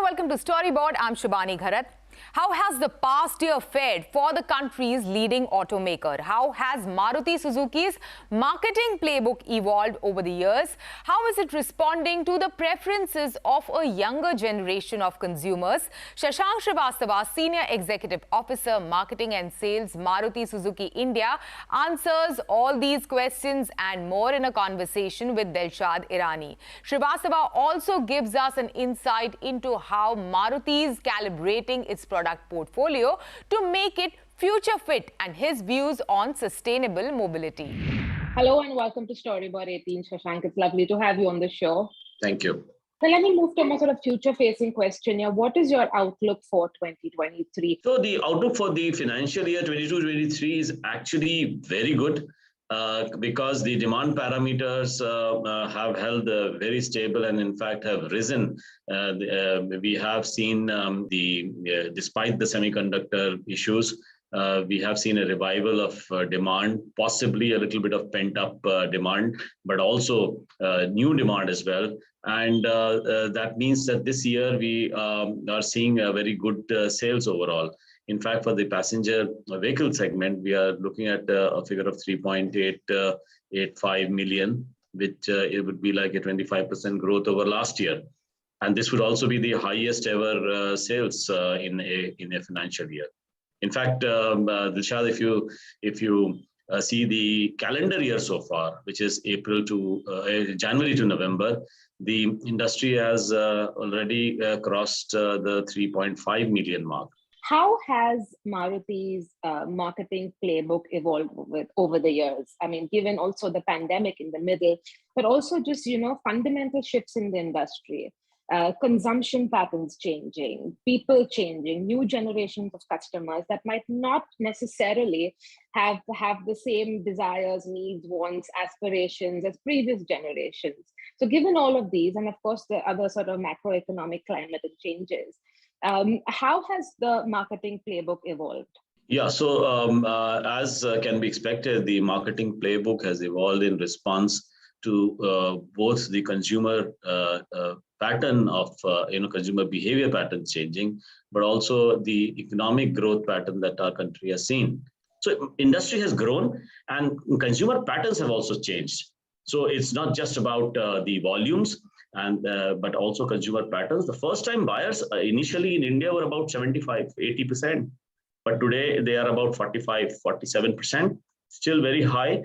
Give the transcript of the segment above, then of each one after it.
welcome to Storyboard. I'm Shubhani Gharat. How has the past year fared for the country's leading automaker? How has Maruti Suzuki's marketing playbook evolved over the years? How is it responding to the preferences of a younger generation of consumers? Shashank Srivastava, Senior Executive Officer, Marketing and Sales, Maruti Suzuki India, answers all these questions and more in a conversation with Dilshad Irani. Srivastava also gives us an insight into how Maruti is calibrating its product portfolio to make it future fit and his views on sustainable mobility. Hello and welcome to Storyboard 18, Shashank. It's lovely to have you on the show. Thank you. So let me move to my sort of future-facing question here. What is your outlook for 2023? So the outlook for the financial year 22-23 is actually very good. Because the demand parameters have held very stable and in fact have risen. We have seen despite the semiconductor issues, we have seen a revival of demand, possibly a little bit of pent-up demand, but also new demand as well. And that means that this year we are seeing a very good sales overall. In fact, for the passenger vehicle segment, we are looking at a figure of 3.885 million, which it would be like a 25% growth over last year. And this would also be the highest ever sales in a financial year. In fact, Dilshad, if you see the calendar year so far, which is January to November, the industry has already crossed the 3.5 million mark. How has Maruti's marketing playbook evolved over the years? I mean, given also the pandemic in the middle, but also just, fundamental shifts in the industry, consumption patterns changing, people changing, new generations of customers that might not necessarily have the same desires, needs, wants, aspirations as previous generations. So given all of these, and of course, the other sort of macroeconomic climate and changes, how has the marketing playbook evolved? Yeah, so as can be expected, the marketing playbook has evolved in response to both the consumer pattern of consumer behavior pattern changing, but also the economic growth pattern that our country has seen. So industry has grown and consumer patterns have also changed. So it's not just about the volumes, but also consumer patterns. The first-time buyers initially in India were about 75-80%, but today they are about 45-47%, still very high,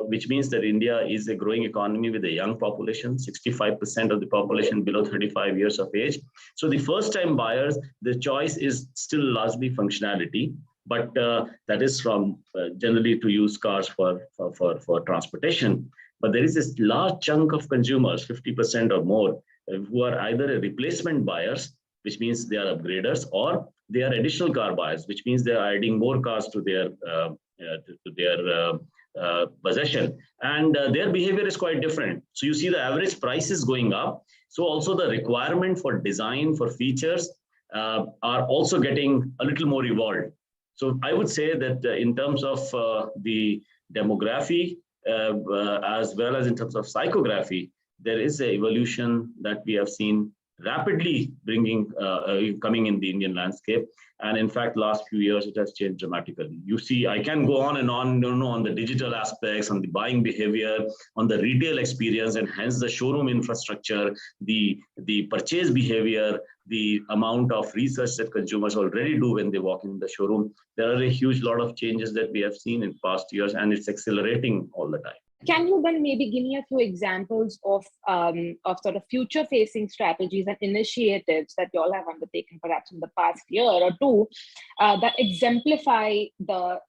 which means that India is a growing economy with a young population, 65% of the population below 35 years of age. So the first-time buyers, the choice is still largely functionality, but that is from generally to use cars for transportation. But there is this large chunk of consumers, 50% or more, who are either replacement buyers, which means they are upgraders, or they are additional car buyers, which means they are adding more cars to their possession. And their behavior is quite different. So you see the average price is going up. So also the requirement for design, for features are also getting a little more evolved. So I would say that in terms of the demography, as well as in terms of psychography, there is an evolution that we have seen rapidly coming in the Indian landscape. And in fact, last few years, it has changed dramatically. You see, I can go on and on the digital aspects, on the buying behavior, on the retail experience, and hence the showroom infrastructure, the purchase behavior, the amount of research that consumers already do when they walk in the showroom. There are a huge lot of changes that we have seen in past years, and it's accelerating all the time. Can you then maybe give me a few examples of sort of future-facing strategies and initiatives that you all have undertaken perhaps in the past year or two that exemplify the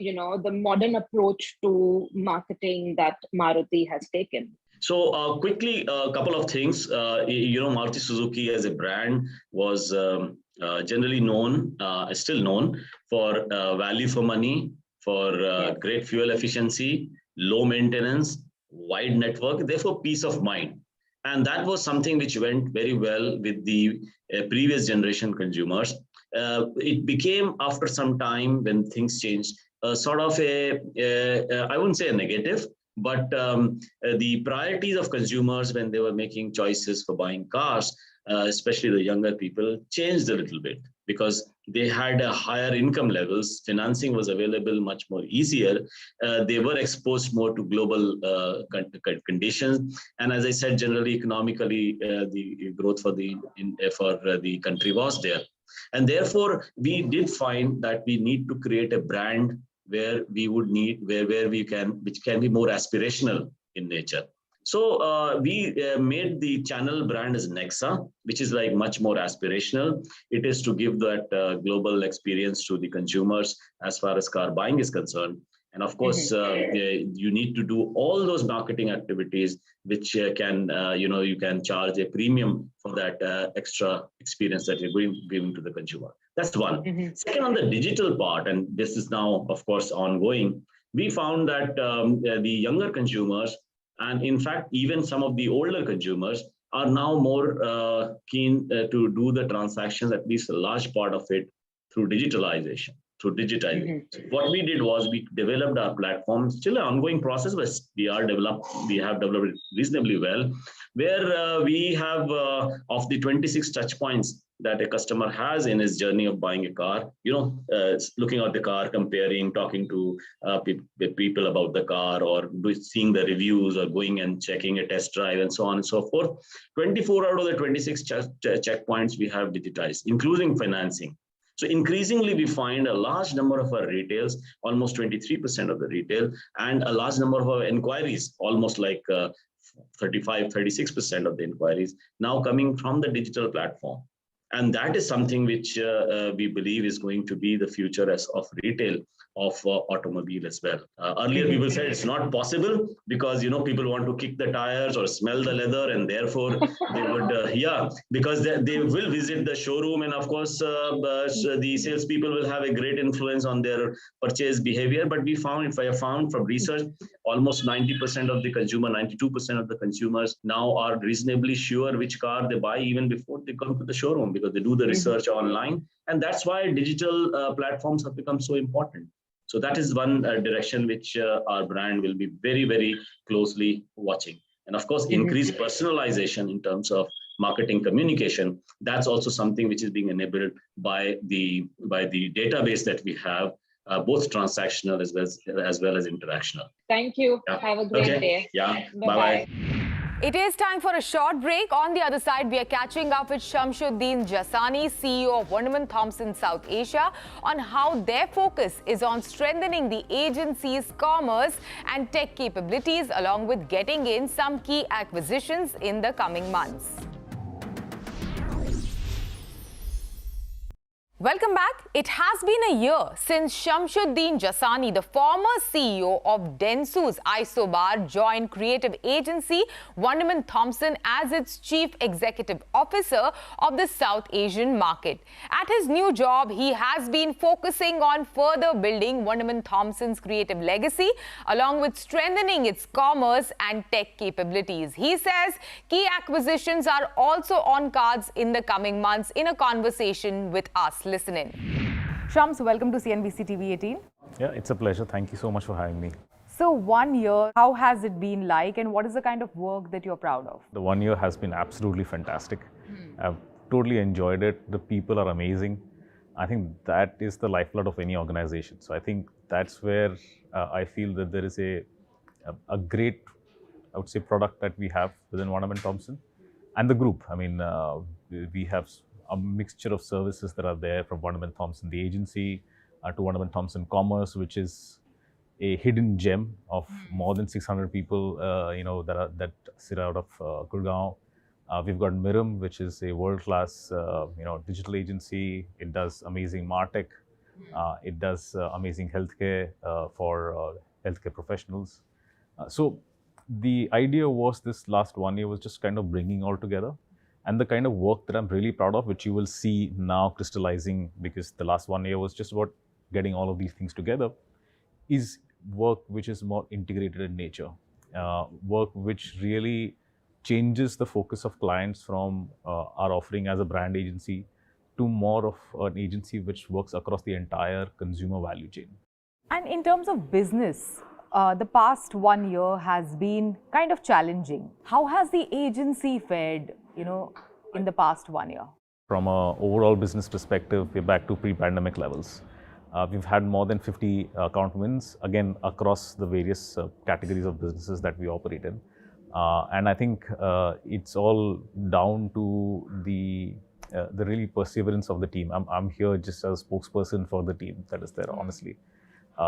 modern approach to marketing that Maruti has taken? So quickly, a couple of things. Maruti Suzuki as a brand was generally known, still known for value for money, for great fuel efficiency, low maintenance, wide network, therefore peace of mind. And that was something which went very well with the previous generation consumers. It became, after some time when things changed, sort of I wouldn't say a negative, but the priorities of consumers when they were making choices for buying cars especially the younger people, changed a little bit because they had a higher income levels. Financing was available much more easier. They were exposed more to global conditions. And as I said, generally economically, the growth for the country was there. And therefore, we did find that we need to create a brand where we would need, which can be more aspirational in nature. So we made the channel brand as Nexa, which is like much more aspirational. It is to give that global experience to the consumers as far as car buying is concerned. And of course, you need to do all those marketing activities, which you can charge a premium for that extra experience that you're giving to the consumer. That's one. Second, on the digital part, and this is now, of course, ongoing, we found that the younger consumers, and in fact, even some of the older consumers are now more keen to do the transactions, at least a large part of it, through digitalization. What we did was we developed our platform, still an ongoing process, but we have developed it reasonably well, where we have of the 26 touch points that a customer has in his journey of buying a car, looking at the car, comparing, talking to people about the car, or seeing the reviews, or going and checking a test drive, and so on and so forth. 24 out of the 26 checkpoints we have digitized, including financing. So increasingly, we find a large number of our retails, almost 23% of the retail, and a large number of our inquiries, almost like 36% of the inquiries, now coming from the digital platform. And that is something which we believe is going to be the future of retail of automobile as well. Earlier, people said it's not possible because people want to kick the tires or smell the leather, and therefore they would because they will visit the showroom, and of course the salespeople will have a great influence on their purchase behavior. But we found from research, almost 90% of the consumer, 92% of the consumers now are reasonably sure which car they buy even before they come to the showroom, because they do the research online, and that's why digital platforms have become so important. So that is one direction which our brand will be very, very closely watching. And of course, increased personalization in terms of marketing communication. That's also something which is being enabled by the database that we have, both transactional as well as interactional. Thank you. Yeah. Have a great day. Yeah. Bye-bye. It is time for a short break. On the other side, we are catching up with Shamsuddin Jasani, CEO of Wunderman Thompson South Asia, on how their focus is on strengthening the agency's commerce and tech capabilities, along with getting in some key acquisitions in the coming months. Welcome back. It has been a year since Shamsuddin Jasani, the former CEO of Dentsu's Isobar, joined creative agency Wunderman Thompson as its chief executive officer of the South Asian market. At his new job, he has been focusing on further building Wunderman Thompson's creative legacy, along with strengthening its commerce and tech capabilities. He says key acquisitions are also on cards in the coming months. In a conversation with us, listen in. Shams, welcome to CNBC TV18. Yeah, it's a pleasure. Thank you so much for having me. So 1 year, how has it been like, and what is the kind of work that you're proud of? The 1 year has been absolutely fantastic. I've totally enjoyed it. The people are amazing. I think that is the lifeblood of any organization. So I think that's where I feel that there is a great, I would say, product that we have within Wunderman Thompson and the group. I mean, we have a mixture of services that are there, from Wunderman Thompson, the agency, to Wunderman Thompson Commerce, which is a hidden gem of more than 600 people, that sit out of Gurgaon. We've got Mirum, which is a world-class, digital agency. It does amazing MarTech. It does amazing healthcare for healthcare professionals. So the idea was, this last 1 year was just kind of bringing all together. And the kind of work that I'm really proud of, which you will see now crystallizing, because the last 1 year was just about getting all of these things together, is work which is more integrated in nature. Work which really changes the focus of clients from our offering as a brand agency to more of an agency which works across the entire consumer value chain. And in terms of business, the past 1 year has been kind of challenging. How has the agency fared? in the past 1 year? From an overall business perspective, we're back to pre-pandemic levels. We've had more than 50 account wins, again, across the various categories of businesses that we operate in. And I think it's all down to the really perseverance of the team. I'm here just as a spokesperson for the team that is there, honestly.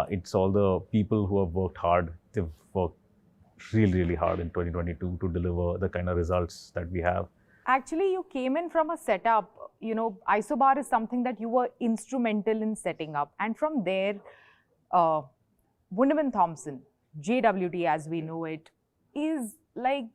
It's all the people who have worked hard. They've worked really, really hard in 2022 to deliver the kind of results that we have. Actually, you came in from a setup, Isobar is something that you were instrumental in setting up. And from there, Wunderman Thompson, JWT as we know it, is like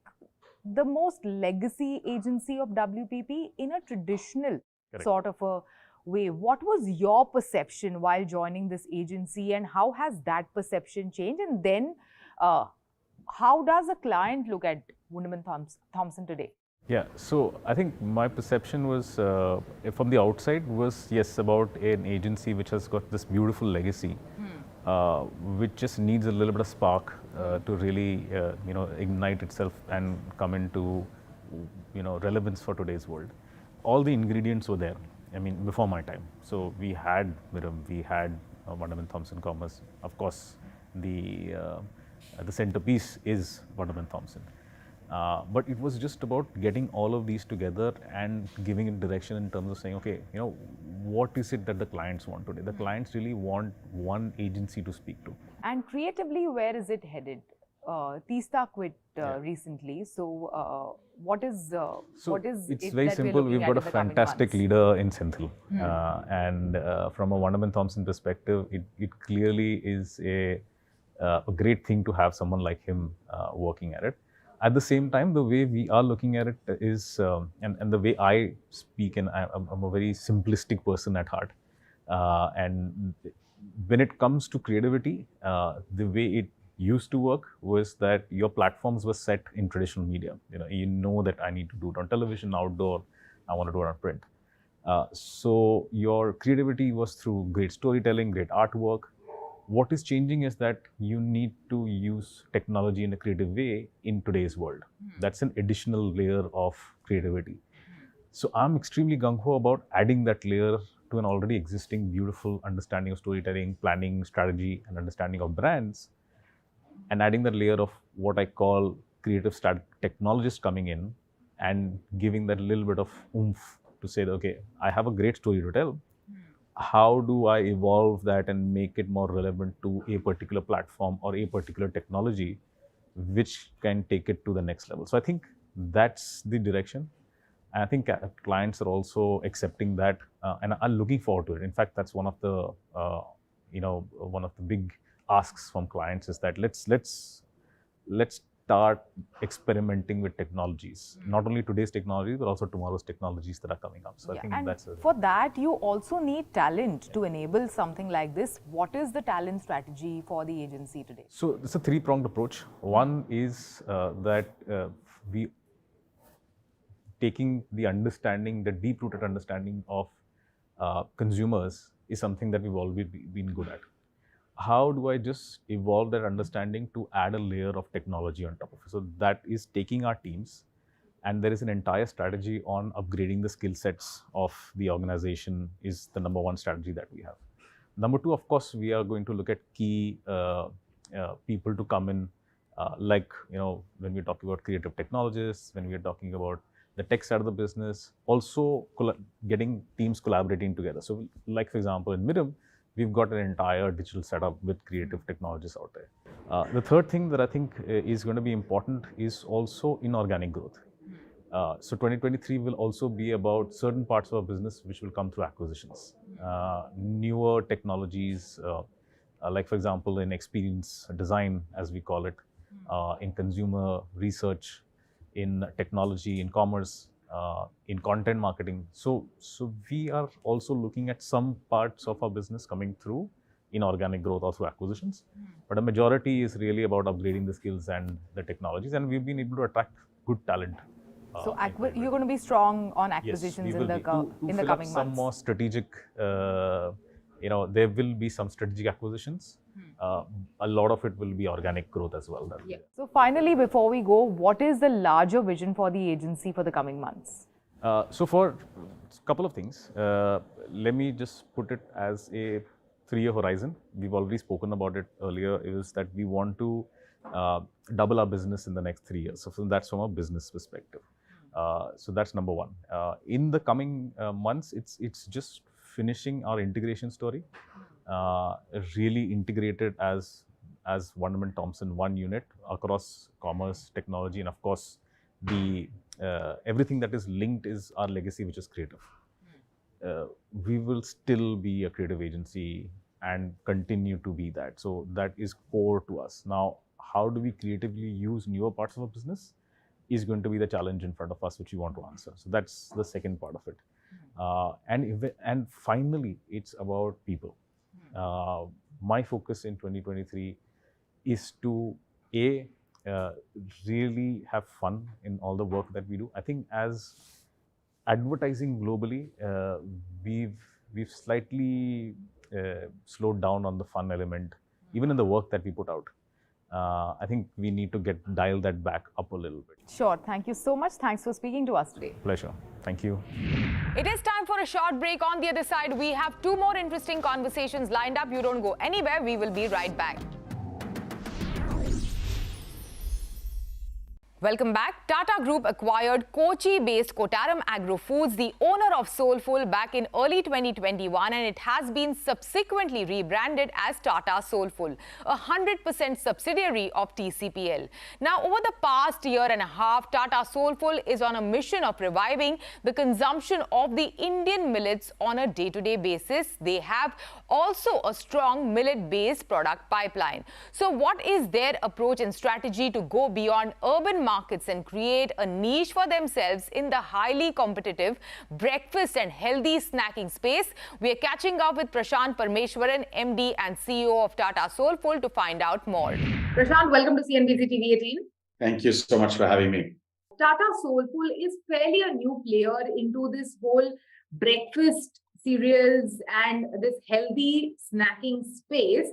the most legacy agency of WPP in a traditional sort of a way. What was your perception while joining this agency, and how has that perception changed? And then how does a client look at Wunderman Thompson today? Yeah, so I think my perception was from the outside was, yes, about an agency which has got this beautiful legacy, which just needs a little bit of spark to really ignite itself and come into relevance for today's world. All the ingredients were there, I mean, before my time. So we had Wunderman Thompson Commerce. Of course, the centerpiece is Wunderman Thompson. But it was just about getting all of these together and giving it direction in terms of saying, okay, what is it that the clients want today? The clients really want one agency to speak to. And creatively, where is it headed? Tista quit recently. So, what is it's very simple. We've got a fantastic leader in Senthil. And from a Wunderman Thompson perspective, it clearly is a great thing to have someone like him working at it. At the same time, the way we are looking at it is, and the way I speak, and I'm a very simplistic person at heart. And when it comes to creativity, the way it used to work was that your platforms were set in traditional media. You know that I need to do it on television, outdoor, I want to do it on print. So your creativity was through great storytelling, great artwork. What is changing is that you need to use technology in a creative way in today's world. That's an additional layer of creativity. So I'm extremely gung-ho about adding that layer to an already existing beautiful understanding of storytelling, planning, strategy, and understanding of brands, and adding that layer of what I call creative technologists coming in and giving that little bit of oomph to say, okay, I have a great story to tell. How do I evolve that and make it more relevant to a particular platform or a particular technology, which can take it to the next level? So I think that's the direction. And I think clients are also accepting that and are looking forward to it. In fact, that's one of the big asks from clients is that let's start experimenting with technologies, not only today's technologies, but also tomorrow's technologies that are coming up. So I think that's for that, you also need talent to enable something like this. What is the talent strategy for the agency today? So it's a three-pronged approach. One is that we taking the understanding, the deep-rooted understanding of consumers is something that we've always been good at. How do I just evolve that understanding to add a layer of technology on top of it? So that is taking our teams, and there is an entire strategy on upgrading the skill sets of the organization is the number one strategy that we have. Number two, of course, we are going to look at key people to come in, when we're talking about creative technologists, when we're talking about the tech side of the business, also getting teams collaborating together. So like, for example, in Mirum, we've got an entire digital setup with creative technologists out there. The third thing that I think is going to be important is also inorganic growth. So 2023 will also be about certain parts of our business which will come through acquisitions. Newer technologies, like for example, in experience design, as we call it, in consumer research, in technology, in commerce, in content marketing. So we are also looking at some parts of our business coming through inorganic growth or through acquisitions. But a majority is really about upgrading the skills and the technologies, and we've been able to attract good talent. So you're going to be strong on acquisitions yes, in the coming months. Some more strategic, there will be some strategic acquisitions. A lot of it will be organic growth as well. So finally, before we go, what is the larger vision for the agency for the coming months? So for a couple of things, let me just put it as a 3-year horizon. We've already spoken about it earlier, is that we want to double our business in the next 3 years. So that's from a business perspective. So that's number one. In the coming months, it's just finishing our integration story, really integrated as Wunderman Thompson, one unit across commerce, technology, and of course, the everything that is linked is our legacy, which is creative. We will still be a creative agency and continue to be that. So that is core to us. Now, how do we creatively use newer parts of our business is going to be the challenge in front of us, which we want to answer. So that's the second part of it. And finally, it's about people. My focus in 2023 is to really have fun in all the work that we do. I think as advertising globally, we've slightly slowed down on the fun element, even in the work that we put out. I think we need to dial that back up a little bit. Sure. Thank you so much. Thanks for speaking to us today. Pleasure. Thank you. It is time for a short break. On the other side, we have 2 more interesting conversations lined up. You don't go anywhere. We will be right back. Welcome back. Tata Group acquired Kochi-based Kottaram Agro Foods, the owner of Soulfull, back in early 2021, and it has been subsequently rebranded as Tata Soulfull, a 100% subsidiary of TCPL. Now, over the past year and a half, Tata Soulfull is on a mission of reviving the consumption of the Indian millets on a day-to-day basis. They have also a strong millet-based product pipeline. So what is their approach and strategy to go beyond urban markets and create a niche for themselves in the highly competitive breakfast and healthy snacking space? We are catching up with Prashant Parmeshwaran, MD and CEO of Tata Soulfull, to find out more. Prashant, welcome to CNBC-TV18. Thank you so much for having me. Tata Soulfull is fairly a new player into this whole breakfast cereals and this healthy snacking space.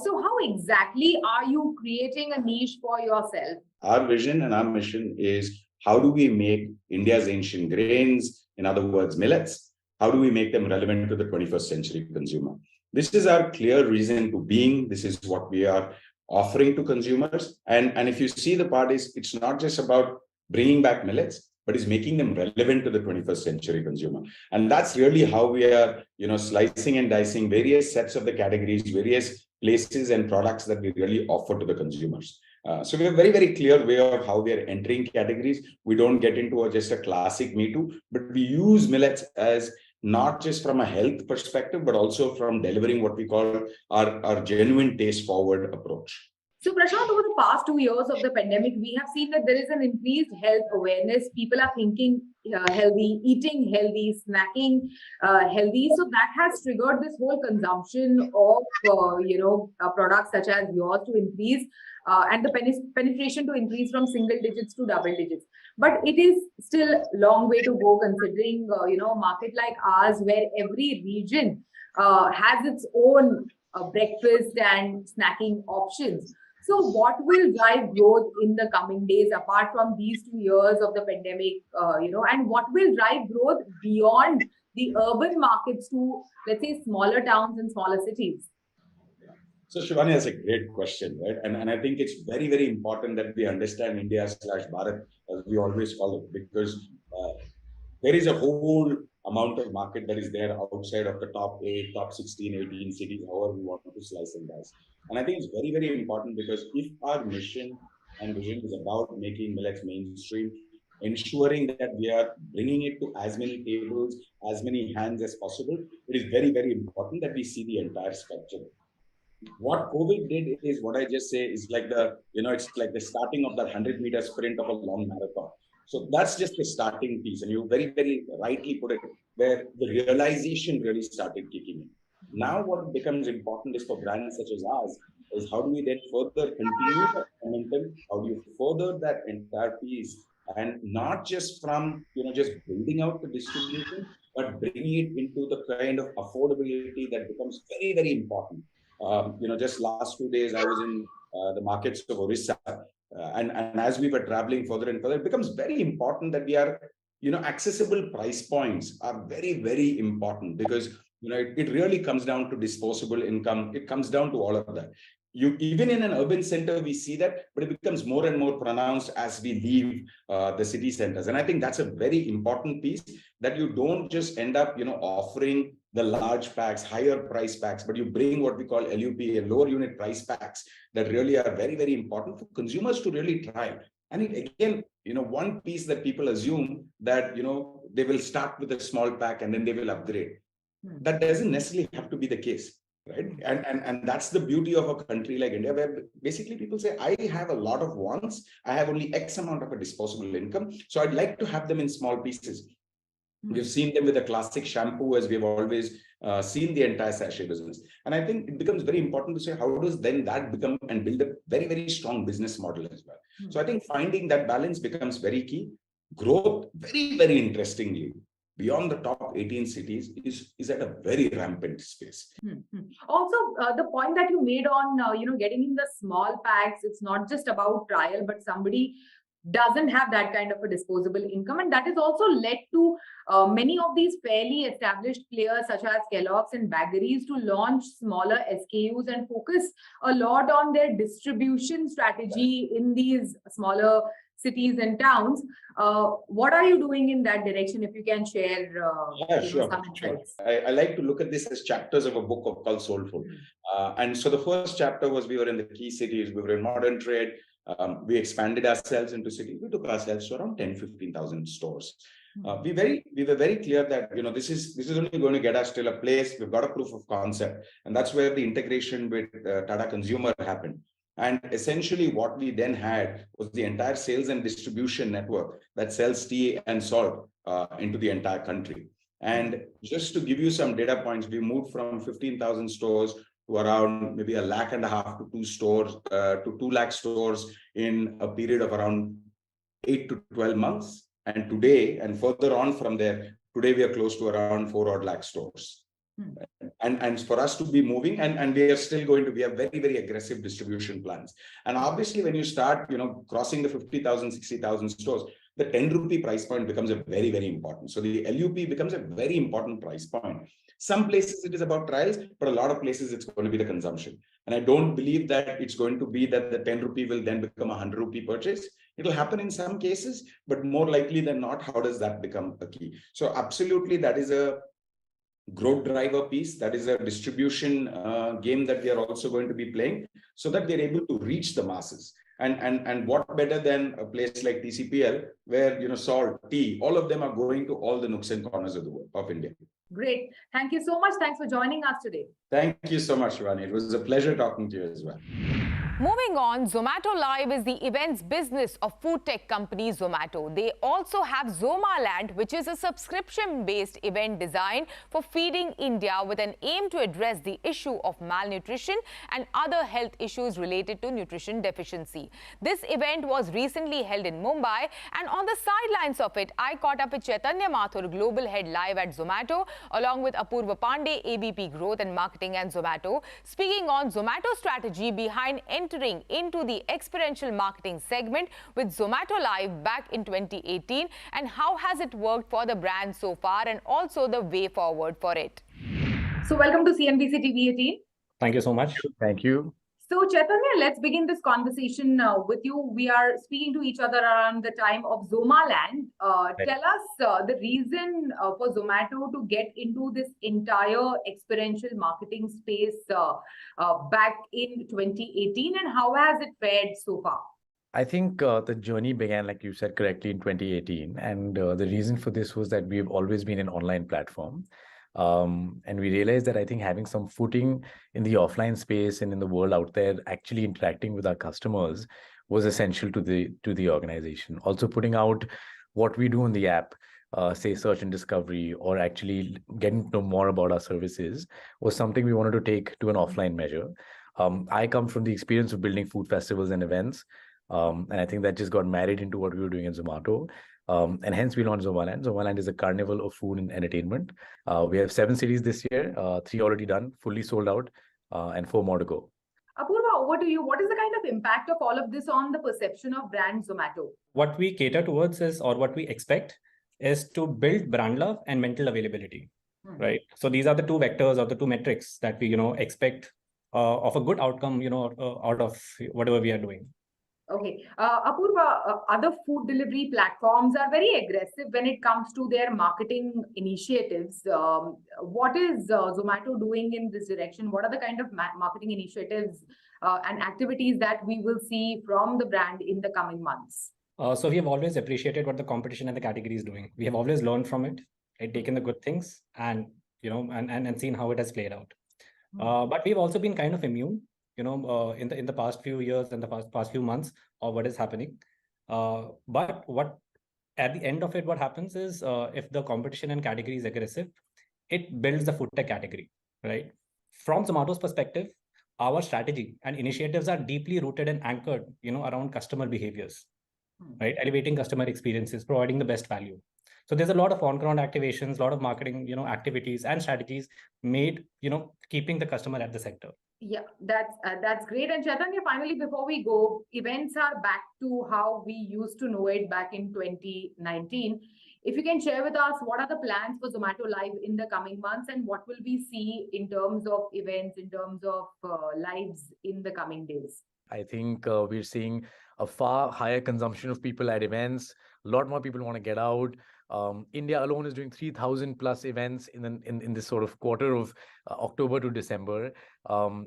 So how exactly are you creating a niche for yourself? Our vision and our mission is, how do we make India's ancient grains, in other words, millets, how do we make them relevant to the 21st century consumer? This is our clear reason to being. This is what we are offering to consumers. And if you see the part is, it's not just about bringing back millets, but is making them relevant to the 21st century consumer. And that's really how we are, slicing and dicing various sets of the categories, various places and products that we really offer to the consumers. So we have a very, very clear way of how we are entering categories. We don't get into just a classic Me Too, but we use millets as not just from a health perspective, but also from delivering what we call our genuine taste forward approach. So Prashant, over the past 2 years of the pandemic, we have seen that there is an increased health awareness. People are thinking healthy, eating healthy, snacking healthy. So that has triggered this whole consumption of, products such as yours to increase and the penetration to increase from single digits to double digits. But it is still a long way to go, considering, a market like ours, where every region has its own breakfast and snacking options. So what will drive growth in the coming days, apart from these 2 years of the pandemic, and what will drive growth beyond the urban markets to, let's say, smaller towns and smaller cities? So Shivani, that's a great question, right? And I think it's very, very important that we understand India/Bharat, as we always call it, because there is a whole amount of market that is there outside of the top 8, top 16, 18 cities, however we want to slice and dice. And I think it's very, very important, because if our mission and vision is about making millets mainstream, ensuring that we are bringing it to as many tables, as many hands as possible, it is very, very important that we see the entire spectrum. What COVID did is, what I just say is like it's like the starting of that 100-meter sprint of a long marathon. So that's just the starting piece. And you very, very rightly put it, where the realization really started kicking in. Now what becomes important is for brands such as ours, is how do we then further continue that momentum? How do you further that entire piece? And not just from, just building out the distribution, but bringing it into the kind of affordability that becomes very, very important. Just last 2 days, I was in the markets of Orissa. And as we were traveling further and further, it becomes very important that we are, accessible price points are very, very important because, it really comes down to disposable income. It comes down to all of that. Even in an urban center, we see that, but it becomes more and more pronounced as we leave the city centers. And I think that's a very important piece, that you don't just end up, offering the large packs, higher price packs, but you bring what we call LUP, lower unit price packs, that really are very, very important for consumers to really try. And again, one piece that people assume that, they will start with a small pack and then they will upgrade. That doesn't necessarily have to be the case, right? And that's the beauty of a country like India, where basically people say, I have a lot of wants, I have only X amount of a disposable income, so I'd like to have them in small pieces. We've seen them with a classic shampoo, as we've always seen the entire sachet business. And I think it becomes very important to say, how does then that become and build a very, very strong business model as well? So I think finding that balance becomes very key. Growth, very, very interestingly, beyond the top 18 cities is at a very rampant space. Also, the point that you made on, getting in the small packs, it's not just about trial, but somebody doesn't have that kind of a disposable income. And that has also led to many of these fairly established players such as Kellogg's and Baggeries to launch smaller SKUs and focus a lot on their distribution strategy in these smaller cities and towns. What are you doing in that direction? If you can share some insights. I like to look at this as chapters of a book called Soulfull. And so the first chapter was, we were in the key cities, we were in modern trade, we expanded ourselves into cities, we took ourselves to around 10-15,000 stores. We were very clear that this is only going to get us till a place. We've got a proof of concept, and that's where the integration with Tata Consumer happened. And essentially what we then had was the entire sales and distribution network that sells tea and salt into the entire country. And just to give you some data points, we moved from 15,000 stores to around maybe 1.5 to 2 stores to 2 lakh stores in a period of around 8 to 12 months. And today, and further on from there, today we are close to around 4 odd lakh stores. And for us to be moving, and we are still going to, we have very, very aggressive distribution plans. And obviously when you start, crossing the 50,000, 60,000 stores, the 10 rupee price point becomes a very, very important. So the LUP becomes a very important price point. Some places it is about trials, but a lot of places it's going to be the consumption. And I don't believe that it's going to be that the 10 rupee will then become a 100 rupee purchase. It'll happen in some cases, but more likely than not, how does that become a key? So absolutely, that is a growth driver piece. That is a distribution game that we are also going to be playing, so that they're able to reach the masses. And what better than a place like TCPL, where salt, tea, all of them are going to all the nooks and corners of the world, of India. Great. Thank you so much. Thanks for joining us today. Thank you so much, Shivani. It was a pleasure talking to you as well. Moving on, Zomato Live is the events business of food tech company Zomato. They also have Zomaland, which is a subscription-based event designed for feeding India with an aim to address the issue of malnutrition and other health issues related to nutrition deficiency. This event was recently held in Mumbai, and on the sidelines of it, I caught up with Chaitanya Mathur, Global Head Live at Zomato, along with Apurva Pandey, ABP Growth and Marketing at Zomato, speaking on Zomato's strategy behind entering into the experiential marketing segment with Zomato Live back in 2018, and how has it worked for the brand so far, and also the way forward for it. So welcome to CNBC-TV18. Thank you so much. Thank you. So Chaitanya, let's begin this conversation with you. We are speaking to each other around the time of Zomaland. Tell us the reason for Zomato to get into this entire experiential marketing space back in 2018, and how has it fared so far? I think the journey began, like you said correctly, in 2018. And the reason for this was that we've always been an online platform. And we realized that I think having some footing in the offline space and in the world out there, actually interacting with our customers, was essential to the organization. Also putting out what we do on the app, say search and discovery, or actually getting to know more about our services, was something we wanted to take to an offline measure. I come from the experience of building food festivals and events. And I think that just got married into what we were doing in Zomato. And hence we launched Zomaland. Zomaland is a carnival of food and entertainment. We have 7 cities this year, 3 already done, fully sold out, and 4 more to go. Apurva, over to you. What is the kind of impact of all of this on the perception of brand Zomato? What we cater towards is, or what we expect, is to build brand love and mental availability, right? So these are the two vectors or the two metrics that we, expect of a good outcome, out of whatever we are doing. Okay. Apurva, other food delivery platforms are very aggressive when it comes to their marketing initiatives. What is Zomato doing in this direction? What are the kind of marketing initiatives and activities that we will see from the brand in the coming months? So we have always appreciated what the competition and the category is doing. We have always learned from it, right? Taken the good things and, and seen how it has played out. But we've also been kind of immune, in the past few years and the past few months of what is happening. But what at the end of it, what happens is if the competition and category is aggressive, it builds the food tech category, right? From Zomato's perspective, our strategy and initiatives are deeply rooted and anchored, around customer behaviors, right? Elevating customer experiences, providing the best value. So there's a lot of on-ground activations, a lot of marketing, activities and strategies made, keeping the customer at the center. Yeah, that's great. And Chaitanya, finally, before we go, events are back to how we used to know it back in 2019. If you can share with us, what are the plans for Zomato Live in the coming months, and what will we see in terms of events, in terms of lives in the coming days? I think we're seeing a far higher consumption of people at events. A lot more people want to get out. India alone is doing 3,000 plus events in this sort of quarter of October to December.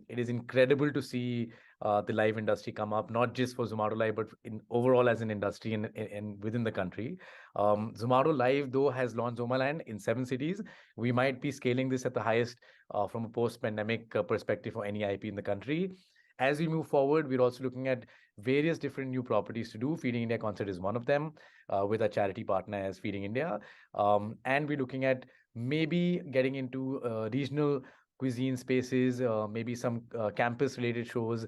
It is incredible to see the live industry come up, not just for Zomato Live, but overall as an industry and within the country. Zomato Live, though, has launched Zomaland in 7 cities. We might be scaling this at the highest from a post-pandemic perspective for any IP in the country. As we move forward, we're also looking at various different new properties to do. Feeding India concert is one of them, with our charity partner as Feeding India. And we're looking at maybe getting into regional cuisine spaces, maybe some campus-related shows.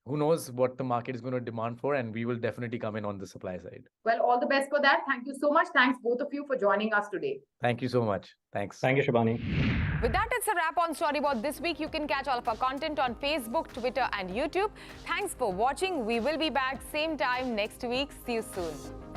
Who knows what the market is going to demand for, and we will definitely come in on the supply side. Well, all the best for that. Thank you so much. Thanks, both of you, for joining us today. Thank you so much. Thanks. Thank you, Shubhani. With that, it's a wrap on Storyboard this week. You can catch all of our content on Facebook, Twitter and YouTube. Thanks for watching. We will be back same time next week. See you soon.